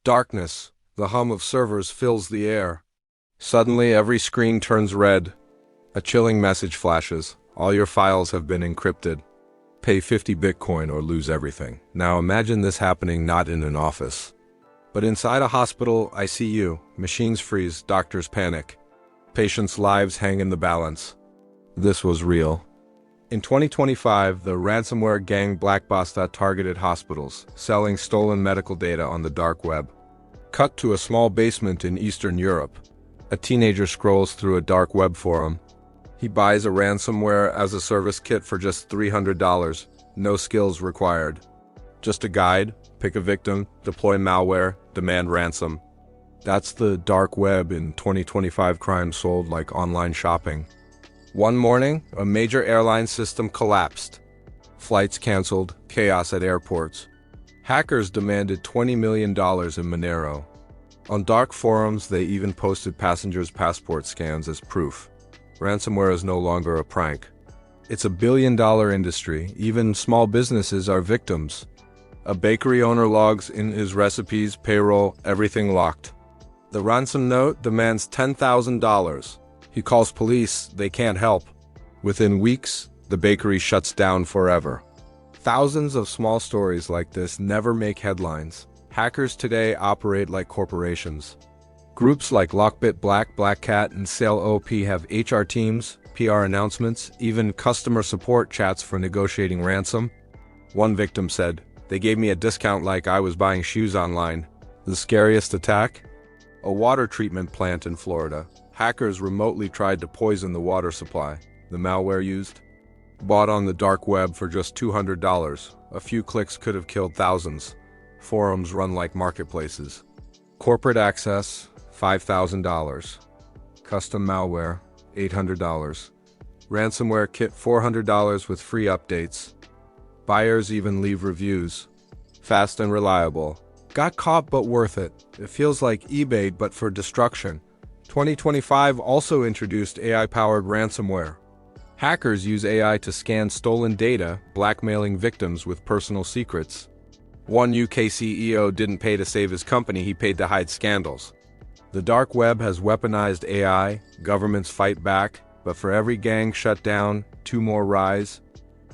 Darkness, the hum of servers fills the air. Suddenly, every screen turns red. A chilling message flashes. All your files have been encrypted. Pay 50 Bitcoin or lose everything. Now imagine this happening not in an office, but inside a hospital ICU. Machines freeze, doctors panic. Patients' lives hang in the balance. This was real. In 2025, the ransomware gang Blackbasta targeted hospitals, selling stolen medical data on the dark web. Cut to a small basement in Eastern Europe. A teenager scrolls through a dark web forum. He buys a ransomware-as-a-service kit for just $300. No skills required. Just a guide, pick a victim, deploy malware, demand ransom. That's the dark web in 2025. Crime sold like online shopping. One morning, a major airline system collapsed. Flights canceled, chaos at airports. Hackers demanded $20 million in Monero. On dark forums, they even posted passengers' passport scans as proof. Ransomware is no longer a prank. It's a billion-dollar industry. Even small businesses are victims. A bakery owner logs in his recipes, payroll, everything locked. The ransom note demands $10,000. He calls police, they can't help. Within weeks, the bakery shuts down forever. Thousands of small stories like this never make headlines. Hackers today operate like corporations. Groups like Lockbit, Black Cat, and SailOp have HR teams, PR announcements, even customer support chats for negotiating ransom. One victim said, "They gave me a discount like I was buying shoes online." The scariest attack? A water treatment plant in Florida. Hackers remotely tried to poison the water supply. The malware used? Bought on the dark web for just $200. A few clicks could have killed thousands. Forums run like marketplaces. Corporate access, $5,000. Custom malware, $800. Ransomware kit, $400 with free updates. Buyers even leave reviews. Fast and reliable. Got caught but worth it. It feels like eBay but for destruction. 2025 also introduced AI-powered ransomware. Hackers use AI to scan stolen data, blackmailing victims with personal secrets. One UK CEO didn't pay to save his company, he paid to hide scandals. The dark web has weaponized AI, governments fight back, but for every gang shut down, 2 more rise.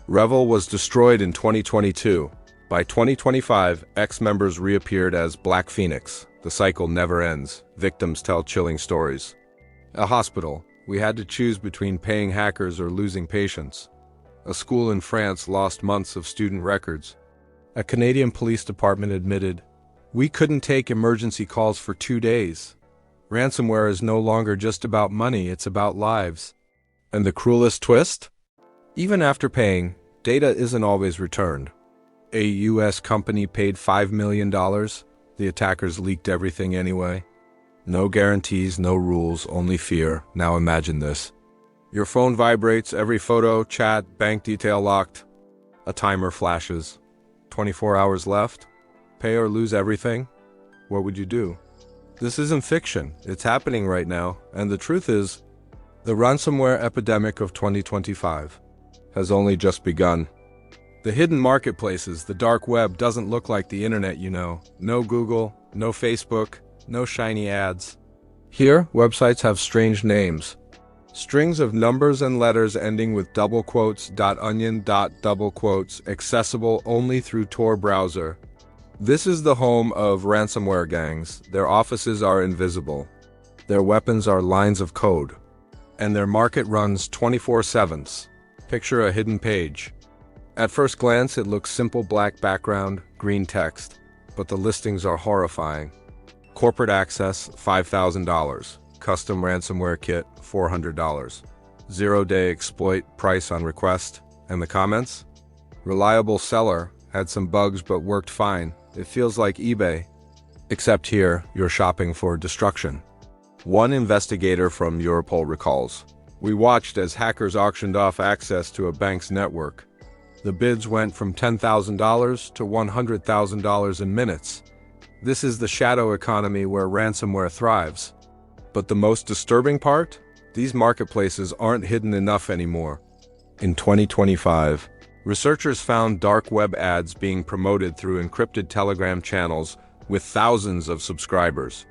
Revel was destroyed in 2022. By 2025, ex-members reappeared as Black Phoenix. The cycle never ends. Victims tell chilling stories. A hospital. We had to choose between paying hackers or losing patients. A school in France lost months of student records. A Canadian police department admitted, "We couldn't take emergency calls for 2 days." Ransomware is no longer just about money, it's about lives. And the cruelest twist? Even after paying, data isn't always returned. A US company paid $5 million. The attackers leaked everything anyway. No guarantees, no rules, only fear. Now imagine this. Your phone vibrates, every photo, chat, bank detail locked. A timer flashes. 24 hours left. Pay or lose everything? What would you do? This isn't fiction. It's happening right now. And the truth is, the ransomware epidemic of 2025 has only just begun. The hidden marketplaces, the dark web, doesn't look like the internet you know. No Google, no Facebook, no shiny ads. Here, websites have strange names. Strings of numbers and letters ending with double quotes, .onion, double quotes, accessible only through Tor browser. This is the home of ransomware gangs. Their offices are invisible. Their weapons are lines of code. And their market runs 24/7. Picture a hidden page. At first glance, it looks simple: black background, green text. But the listings are horrifying. Corporate access, $5,000. Custom ransomware kit, $400. 0-day exploit, price on request. And the comments? Reliable seller, had some bugs but worked fine. It feels like eBay. Except here, you're shopping for destruction. One investigator from Europol recalls, "We watched as hackers auctioned off access to a bank's network. The bids went from $10,000 to $100,000 in minutes. This is the shadow economy where ransomware thrives." But the most disturbing part? These marketplaces aren't hidden enough anymore. In 2025, researchers found dark web ads being promoted through encrypted Telegram channels, with thousands of subscribers.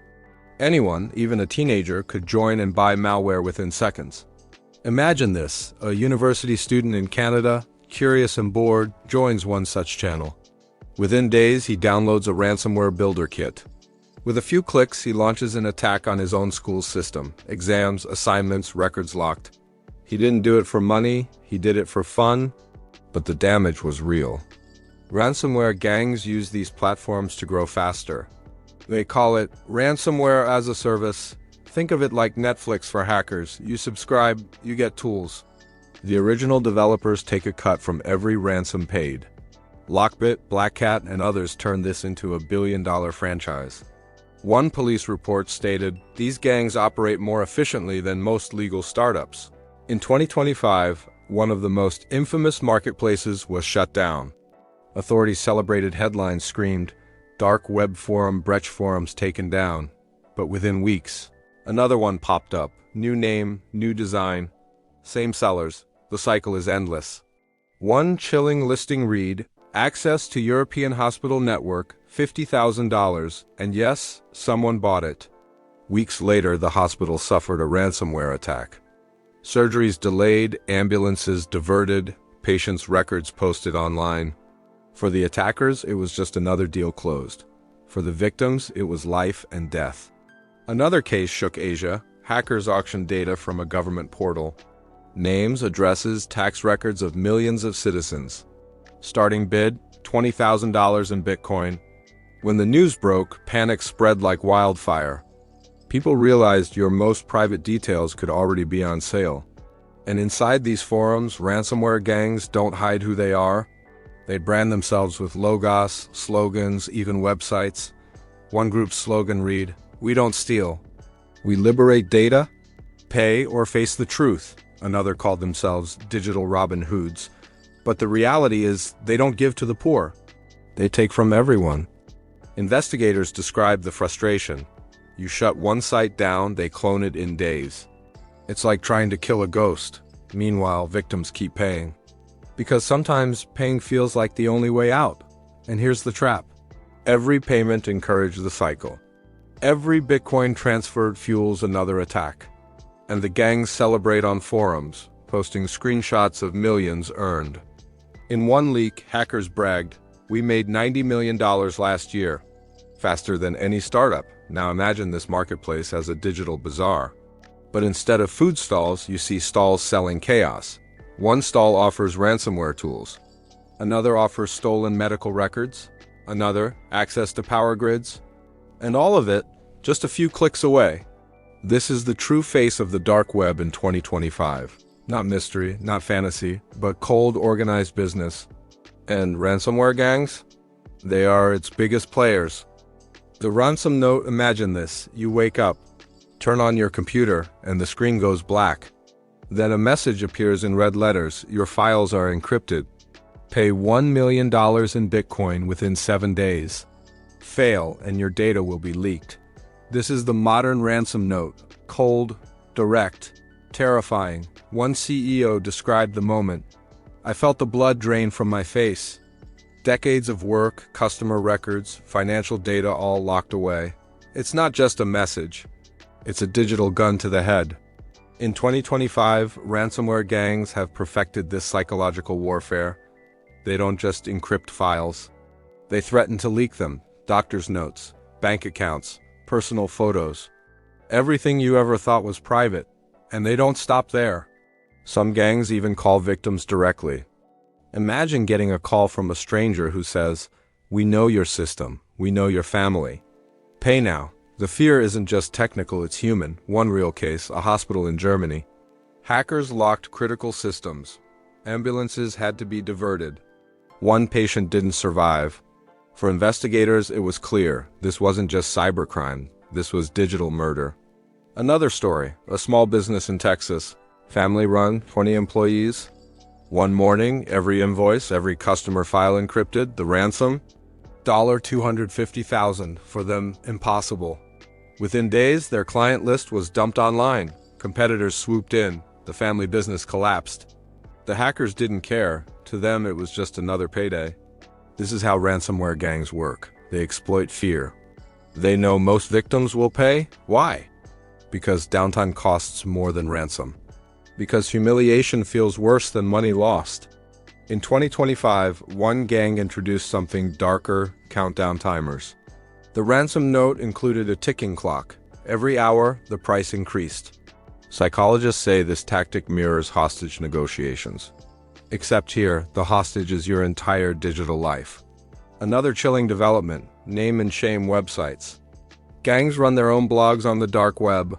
Anyone, even a teenager, could join and buy malware within seconds. Imagine this: a university student in Canada, curious and bored, joins one such channel. Within days, he downloads a ransomware builder kit. With a few clicks, he launches an attack on his own school system. Exams, assignments, records locked. He didn't do it for money, he did it for fun, but the damage was real. Ransomware gangs use these platforms to grow faster. They call it ransomware-as-a-service. Think of it like Netflix for hackers. You subscribe, you get tools. The original developers take a cut from every ransom paid. Lockbit, Black Cat, and others turned this into a billion-dollar franchise. One police report stated, "These gangs operate more efficiently than most legal startups." In 2025, one of the most infamous marketplaces was shut down. Authorities celebrated headlines screamed, "Dark web forum, Brecht forums taken down." But within weeks, another one popped up. New name, new design, same sellers. The cycle is endless. One chilling listing read, "Access to European hospital network, $50,000, and yes, someone bought it." Weeks later, the hospital suffered a ransomware attack. Surgeries delayed, ambulances diverted, patients' records posted online. For the attackers, it was just another deal closed. For the victims, it was life and death. Another case shook Asia. Hackers auctioned data from a government portal. Names, addresses, tax records of millions of citizens. Starting bid, $20,000 in Bitcoin. When the news broke, panic spread like wildfire. People realized your most private details could already be on sale. And inside these forums, ransomware gangs don't hide who they are. They brand themselves with logos, slogans, even websites. One group's slogan read, "We don't steal. We liberate data, pay, or face the truth." Another called themselves digital Robin Hoods. But the reality is, they don't give to the poor. They take from everyone. Investigators describe the frustration. You shut one site down, they clone it in days. It's like trying to kill a ghost. Meanwhile, victims keep paying. Because sometimes paying feels like the only way out. And here's the trap. Every payment encourages the cycle. Every Bitcoin transferred fuels another attack. And the gangs celebrate on forums, posting screenshots of millions earned. In one leak, hackers bragged, "We made $90 million last year." Faster than any startup. Now imagine this marketplace as a digital bazaar. But instead of food stalls, you see stalls selling chaos. One stall offers ransomware tools. Another offers stolen medical records. Another, access to power grids. And all of it, just a few clicks away. This is the true face of the dark web in 2025. Not mystery, not fantasy, but cold, organized business. And ransomware gangs? They are its biggest players. The ransom note, imagine this. You wake up, turn on your computer, and the screen goes black. Then a message appears in red letters. Your files are encrypted. Pay $1 million in Bitcoin within 7 days. Fail, and your data will be leaked. This is the modern ransom note. Cold, direct, terrifying. One CEO described the moment. "I felt the blood drain from my face. Decades of work, customer records, financial data all locked away. It's not just a message. It's a digital gun to the head." In 2025, ransomware gangs have perfected this psychological warfare. They don't just encrypt files. They threaten to leak them. Doctor's notes, bank accounts, personal photos. Everything you ever thought was private. And they don't stop there. Some gangs even call victims directly. Imagine getting a call from a stranger who says, "We know your system. We know your family. Pay now." The fear isn't just technical, it's human. One real case, a hospital in Germany. Hackers locked critical systems. Ambulances had to be diverted. One patient didn't survive. For investigators, it was clear. This wasn't just cybercrime. This was digital murder. Another story, a small business in Texas. Family-run, 20 employees. One morning, every invoice, every customer file encrypted. The ransom? $250,000. For them, impossible. Within days, their client list was dumped online. Competitors swooped in. The family business collapsed. The hackers didn't care. To them, it was just another payday. This is how ransomware gangs work. They exploit fear. They know most victims will pay. Why? Because downtime costs more than ransom. Because humiliation feels worse than money lost. In 2025, one gang introduced something darker: countdown timers. The ransom note included a ticking clock. Every hour, the price increased. Psychologists say this tactic mirrors hostage negotiations. Except here, the hostage is your entire digital life. Another chilling development: name and shame websites. Gangs run their own blogs on the dark web.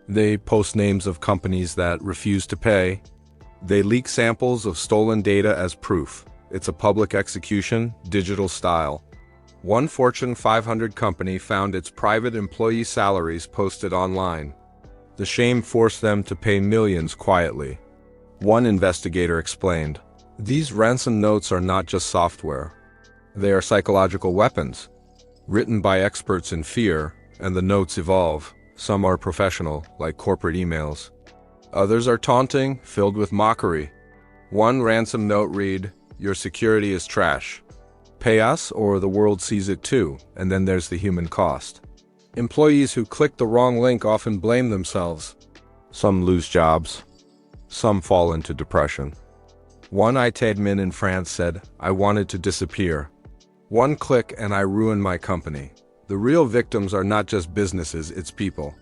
They post names of companies that refuse to pay. They leak samples of stolen data as proof. It's a public execution, digital style. One Fortune 500 company found its private employee salaries posted online. The shame forced them to pay millions quietly. One investigator explained, "These ransom notes are not just software. They are psychological weapons, written by experts in fear, and the notes evolve. Some are professional, like corporate emails. Others are taunting, filled with mockery. One ransom note read, 'Your security is trash. Pay us or the world sees it too,' and then there's the human cost. Employees who click the wrong link often blame themselves. Some lose jobs. Some fall into depression. One IT admin in France said, 'I wanted to disappear. One click and I ruined my company.' The real victims are not just businesses, it's people."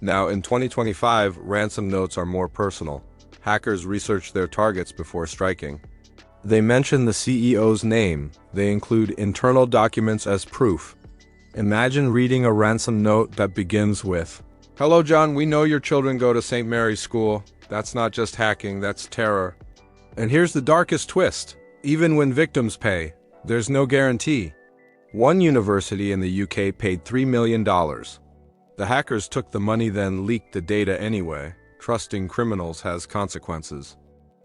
Now, in 2025, ransom notes are more personal. Hackers research their targets before striking. They mention the CEO's name. They include internal documents as proof. Imagine reading a ransom note that begins with, "Hello John, we know your children go to St. Mary's School. That's not just hacking, that's terror." And here's the darkest twist. Even when victims pay, there's no guarantee. One university in the UK paid $3 million. The hackers took the money, then leaked the data anyway. Trusting criminals has consequences.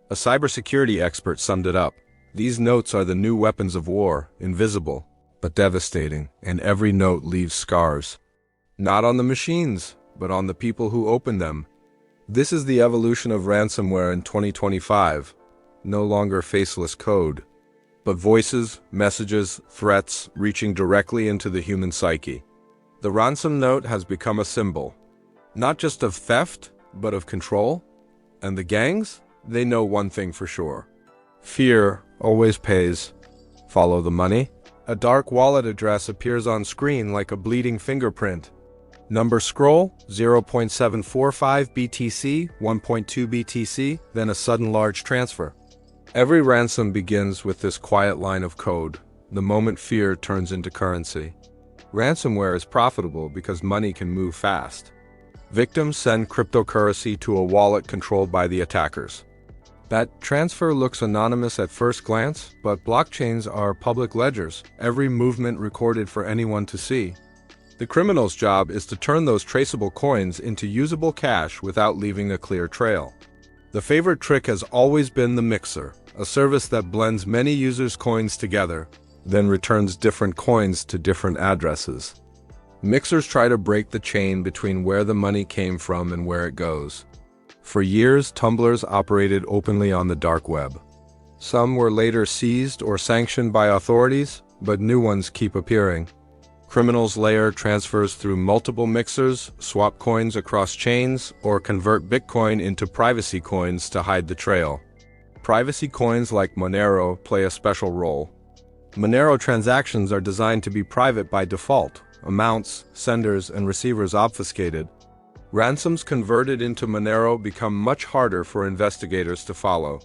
A cybersecurity expert summed it up. These notes are the new weapons of war, invisible, but devastating, and every note leaves scars. Not on the machines, but on the people who open them. This is the evolution of ransomware in 2025. No longer faceless code, but voices, messages, threats reaching directly into the human psyche. The ransom note has become a symbol, not just of theft, but of control. And the gangs? They know one thing for sure. Fear always pays. Follow the money. A dark wallet address appears on screen like a bleeding fingerprint. Number scroll, 0.745 BTC, 1.2 BTC, then a sudden large transfer. Every ransom begins with this quiet line of code. The moment fear turns into currency. Ransomware is profitable because money can move fast. Victims send cryptocurrency to a wallet controlled by the attackers. That transfer looks anonymous at first glance, but blockchains are public ledgers, every movement recorded for anyone to see. The criminal's job is to turn those traceable coins into usable cash without leaving a clear trail. The favorite trick has always been the mixer, a service that blends many users' coins together, then returns different coins to different addresses. Mixers try to break the chain between where the money came from and where it goes. For years, tumblers operated openly on the dark web. Some were later seized or sanctioned by authorities, but new ones keep appearing. Criminals layer transfers through multiple mixers, swap coins across chains, or convert Bitcoin into privacy coins to hide the trail. Privacy coins like Monero play a special role. Monero transactions are designed to be private by default, amounts, senders, and receivers obfuscated. Ransoms converted into Monero become much harder for investigators to follow.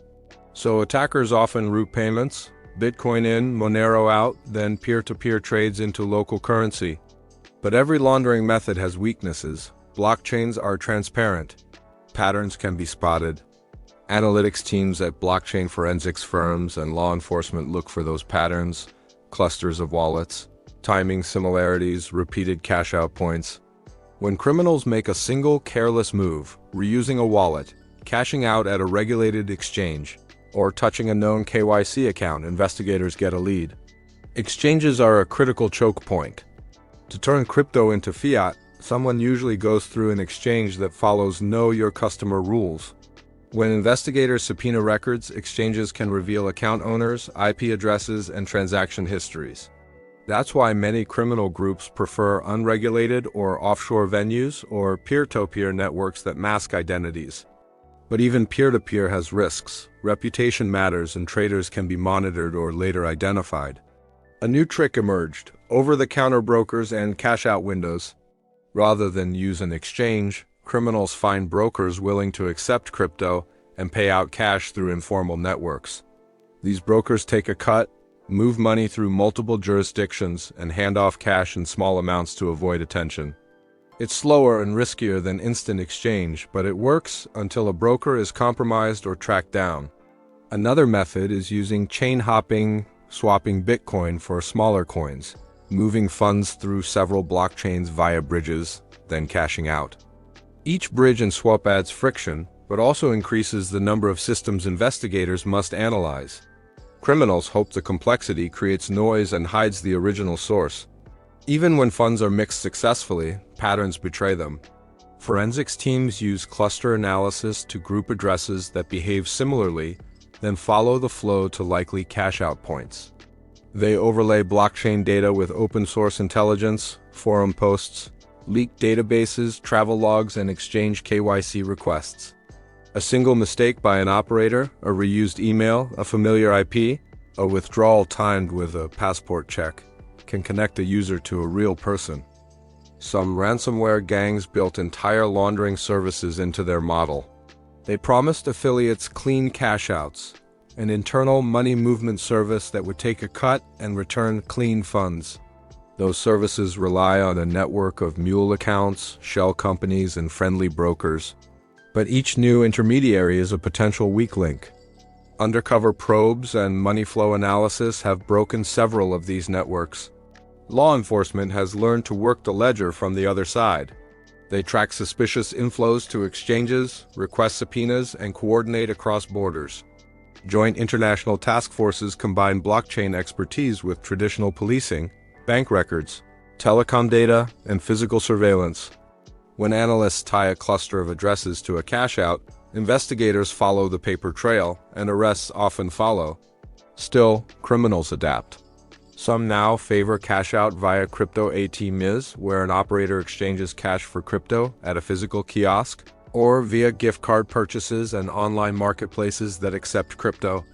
So attackers often route payments, Bitcoin in, Monero out, then peer-to-peer trades into local currency. But every laundering method has weaknesses. Blockchains are transparent. Patterns can be spotted. Analytics teams at blockchain forensics firms and law enforcement look for those patterns, clusters of wallets, timing similarities, repeated cash-out points. When criminals make a single careless move, reusing a wallet, cashing out at a regulated exchange, or touching a known KYC account, investigators get a lead. Exchanges are a critical choke point. To turn crypto into fiat, someone usually goes through an exchange that follows Know Your Customer rules. When investigators subpoena records, exchanges can reveal account owners, IP addresses, and transaction histories. That's why many criminal groups prefer unregulated or offshore venues or peer-to-peer networks that mask identities. But even peer-to-peer has risks. Reputation matters and traders can be monitored or later identified. A new trick emerged: over-the-counter brokers and cash-out windows. Rather than use an exchange, criminals find brokers willing to accept crypto and pay out cash through informal networks. These brokers take a cut, move money through multiple jurisdictions, and hand off cash in small amounts to avoid attention. It's slower and riskier than instant exchange, but it works until a broker is compromised or tracked down. Another method is using chain hopping, swapping Bitcoin for smaller coins, moving funds through several blockchains via bridges, then cashing out. Each bridge and swap adds friction, but also increases the number of systems investigators must analyze. Criminals hope the complexity creates noise and hides the original source. Even when funds are mixed successfully, patterns betray them. Forensics teams use cluster analysis to group addresses that behave similarly, then follow the flow to likely cash-out points. They overlay blockchain data with open-source intelligence, forum posts, leaked databases, travel logs, and exchange KYC requests. A single mistake by an operator, a reused email, a familiar IP, a withdrawal timed with a passport check, can connect a user to a real person. Some ransomware gangs built entire laundering services into their model. They promised affiliates clean cash-outs, an internal money movement service that would take a cut and return clean funds. Those services rely on a network of mule accounts, shell companies, and friendly brokers. But each new intermediary is a potential weak link. Undercover probes and money flow analysis have broken several of these networks. Law enforcement has learned to work the ledger from the other side. They track suspicious inflows to exchanges, request subpoenas, and coordinate across borders. Joint international task forces combine blockchain expertise with traditional policing, bank records, telecom data, and physical surveillance. When analysts tie a cluster of addresses to a cash-out, investigators follow the paper trail, and arrests often follow. Still, criminals adapt. Some now favor cash-out via crypto ATMs, where an operator exchanges cash for crypto at a physical kiosk, or via gift card purchases and online marketplaces that accept crypto.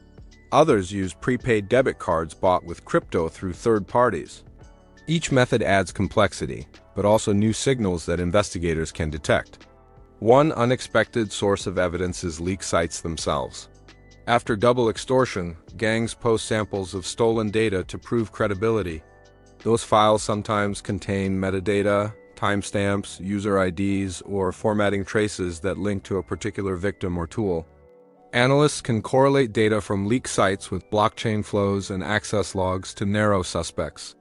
Others use prepaid debit cards bought with crypto through third parties. Each method adds complexity, but also new signals that investigators can detect. One unexpected source of evidence is leak sites themselves. After double extortion, gangs post samples of stolen data to prove credibility. Those files sometimes contain metadata, timestamps, user IDs, or formatting traces that link to a particular victim or tool. Analysts can correlate data from leak sites with blockchain flows and access logs to narrow suspects.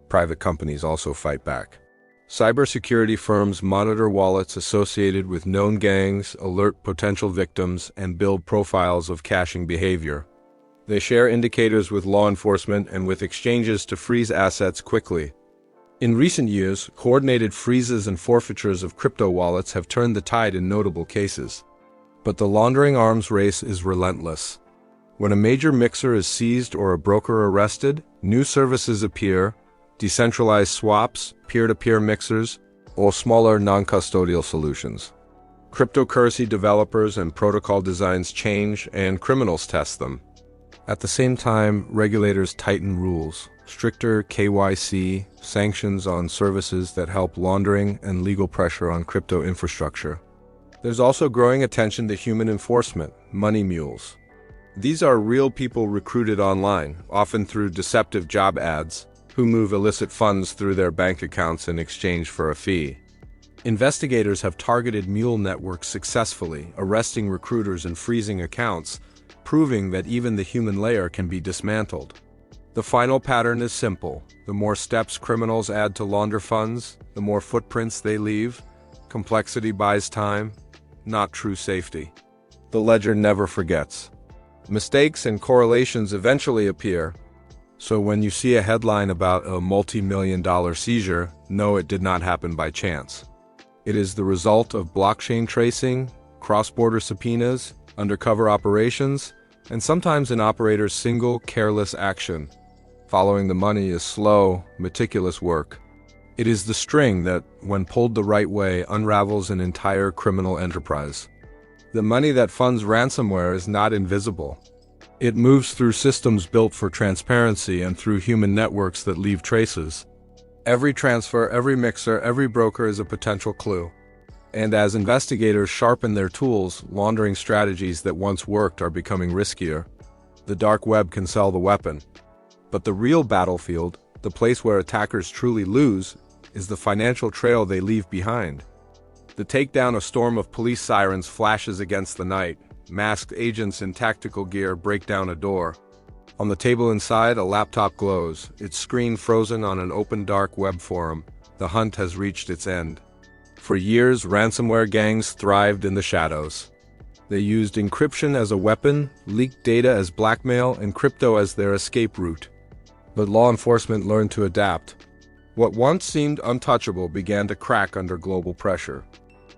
Private companies also fight back. Cybersecurity firms monitor wallets associated with known gangs, alert potential victims, and build profiles of caching behavior. They share indicators with law enforcement and with exchanges to freeze assets quickly. In recent years, coordinated freezes and forfeitures of crypto wallets have turned the tide in notable cases. But the laundering arms race is relentless. When a major mixer is seized or a broker arrested, new services appear: decentralized swaps, peer-to-peer mixers, or smaller non-custodial solutions. Cryptocurrency developers and protocol designs change, and criminals test them. At the same time, regulators tighten rules, stricter KYC, sanctions on services that help laundering, and legal pressure on crypto infrastructure. There's also growing attention to human enforcement, money mules. These are real people recruited online, often through deceptive job ads, who move illicit funds through their bank accounts in exchange for a fee. Investigators have targeted mule networks successfully, arresting recruiters and freezing accounts, proving that even the human layer can be dismantled. The final pattern is simple: the more steps criminals add to launder funds, the more footprints they leave. Complexity buys time, not true safety. The ledger never forgets. Mistakes and correlations eventually appear. So when you see a headline about a multi-million-dollar seizure, know it did not happen by chance. It is the result of blockchain tracing, cross-border subpoenas, undercover operations, and sometimes an operator's single careless action. Following the money is slow, meticulous work. It is the string that, when pulled the right way, unravels an entire criminal enterprise. The money that funds ransomware is not invisible. It moves through systems built for transparency and through human networks that leave traces. Every transfer, every mixer, every broker is a potential clue. And as investigators sharpen their tools, laundering strategies that once worked are becoming riskier. The dark web can sell the weapon. But the real battlefield, the place where attackers truly lose, is the financial trail they leave behind. The takedown, a storm of police sirens flashes against the night. Masked agents in tactical gear break down a door. On the table inside, a laptop glows, its screen frozen on an open dark web forum. The hunt has reached its end. For years, ransomware gangs thrived in the shadows. They used encryption as a weapon, leaked data as blackmail, and crypto as their escape route. But law enforcement learned to adapt. What once seemed untouchable began to crack under global pressure.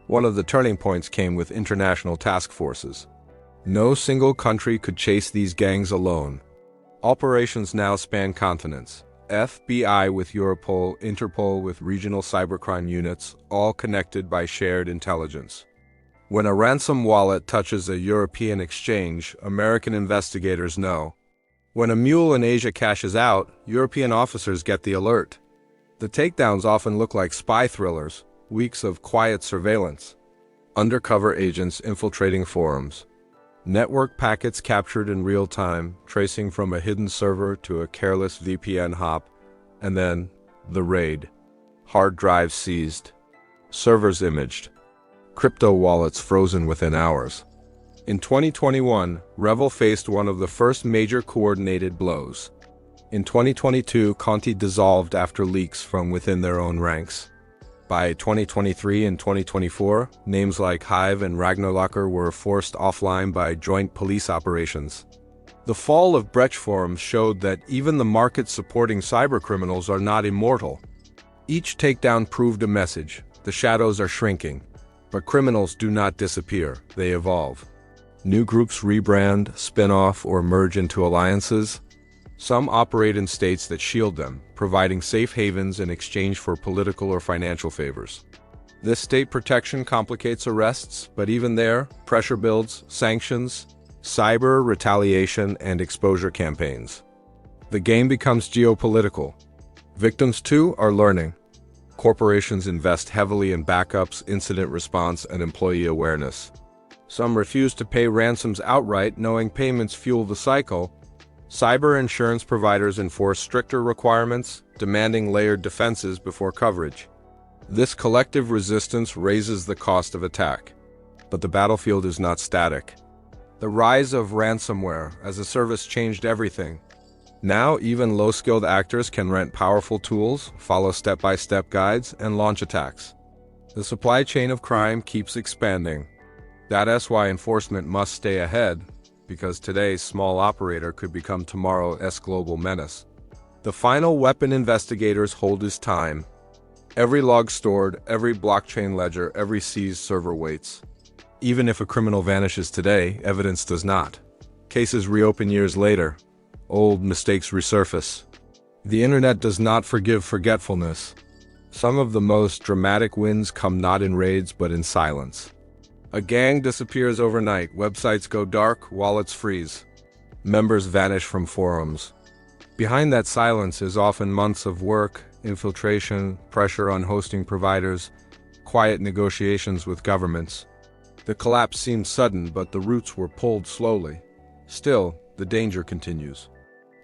One of the turning points came with international task forces. No single country could chase these gangs alone. Operations now span continents. FBI with Europol, Interpol with regional cybercrime units, all connected by shared intelligence. When a ransom wallet touches a European exchange, American investigators know. When a mule in Asia cashes out, European officers get the alert. The takedowns often look like spy thrillers, weeks of quiet surveillance. Undercover agents infiltrating forums. Network packets captured in real time, tracing from a hidden server to a careless VPN hop, and then the raid. Hard drives seized. Servers imaged. Crypto wallets frozen within hours. In 2021, Revel faced one of the first major coordinated blows. In 2022, Conti dissolved after leaks from within their own ranks. By 2023 and 2024, names like Hive and Ragnarlocker were forced offline by joint police operations. The fall of Breach forums showed that even the markets supporting cybercriminals are not immortal. Each takedown proved a message: the shadows are shrinking. But criminals do not disappear, they evolve. New groups rebrand, spin off, or merge into alliances. Some operate in states that shield them, providing safe havens in exchange for political or financial favors. This state protection complicates arrests, but even there, pressure builds, sanctions, cyber retaliation, and exposure campaigns. The game becomes geopolitical. Victims, too, are learning. Corporations invest heavily in backups, incident response, and employee awareness. Some refuse to pay ransoms outright, knowing payments fuel the cycle. Cyber insurance providers enforce stricter requirements, demanding layered defenses before coverage. This collective resistance raises the cost of attack. But the battlefield is not static. The rise of ransomware-as-a-service changed everything. Now, even low-skilled actors can rent powerful tools, follow step-by-step guides, and launch attacks. The supply chain of crime keeps expanding. That's why enforcement must stay ahead, because today's small operator could become tomorrow's global menace. The final weapon investigators hold is time. Every log stored, every blockchain ledger, every seized server waits. Even if a criminal vanishes today, evidence does not. Cases reopen years later. Old mistakes resurface. The internet does not forgive forgetfulness. Some of the most dramatic wins come not in raids but in silence. A gang disappears overnight, websites go dark, wallets freeze. Members vanish from forums. Behind that silence is often months of work, infiltration, pressure on hosting providers, quiet negotiations with governments. The collapse seemed sudden, but the roots were pulled slowly. Still, the danger continues.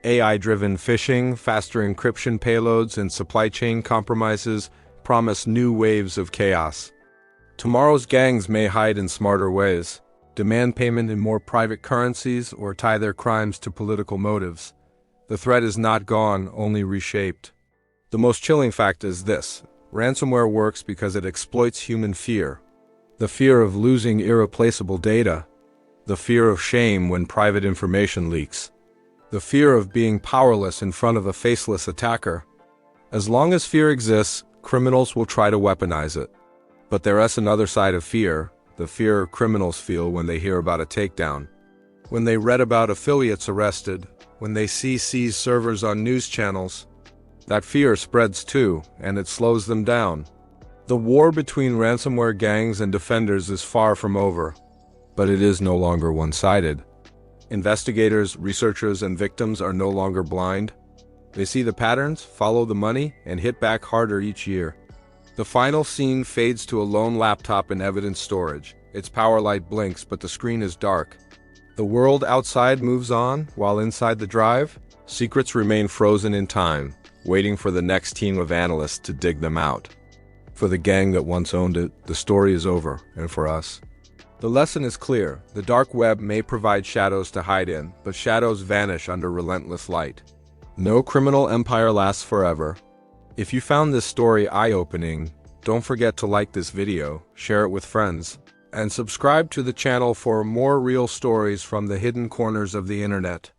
AI-driven phishing, faster encryption payloads, and supply chain compromises promise new waves of chaos. Tomorrow's gangs may hide in smarter ways, demand payment in more private currencies, or tie their crimes to political motives. The threat is not gone, only reshaped. The most chilling fact is this: ransomware works because it exploits human fear. The fear of losing irreplaceable data. The fear of shame when private information leaks. The fear of being powerless in front of a faceless attacker. As long as fear exists, criminals will try to weaponize it. But there is another side of fear, the fear criminals feel when they hear about a takedown. When they read about affiliates arrested, When they see seized servers on news channels, that fear spreads too, and it slows them down. The war between ransomware gangs and defenders is far from over, but it is no longer one-sided. Investigators, researchers, and victims are no longer blind. They see the patterns, follow the money, and hit back harder each year. The final scene fades to a lone laptop in evidence storage. Its power light blinks, but the screen is dark. The world outside moves on, while inside the drive, secrets remain frozen in time, waiting for the next team of analysts to dig them out. For the gang that once owned it, the story is over, and for us, the lesson is clear. The dark web may provide shadows to hide in, but shadows vanish under relentless light. No criminal empire lasts forever. If you found this story eye-opening, don't forget to like this video, share it with friends, and subscribe to the channel for more real stories from the hidden corners of the internet.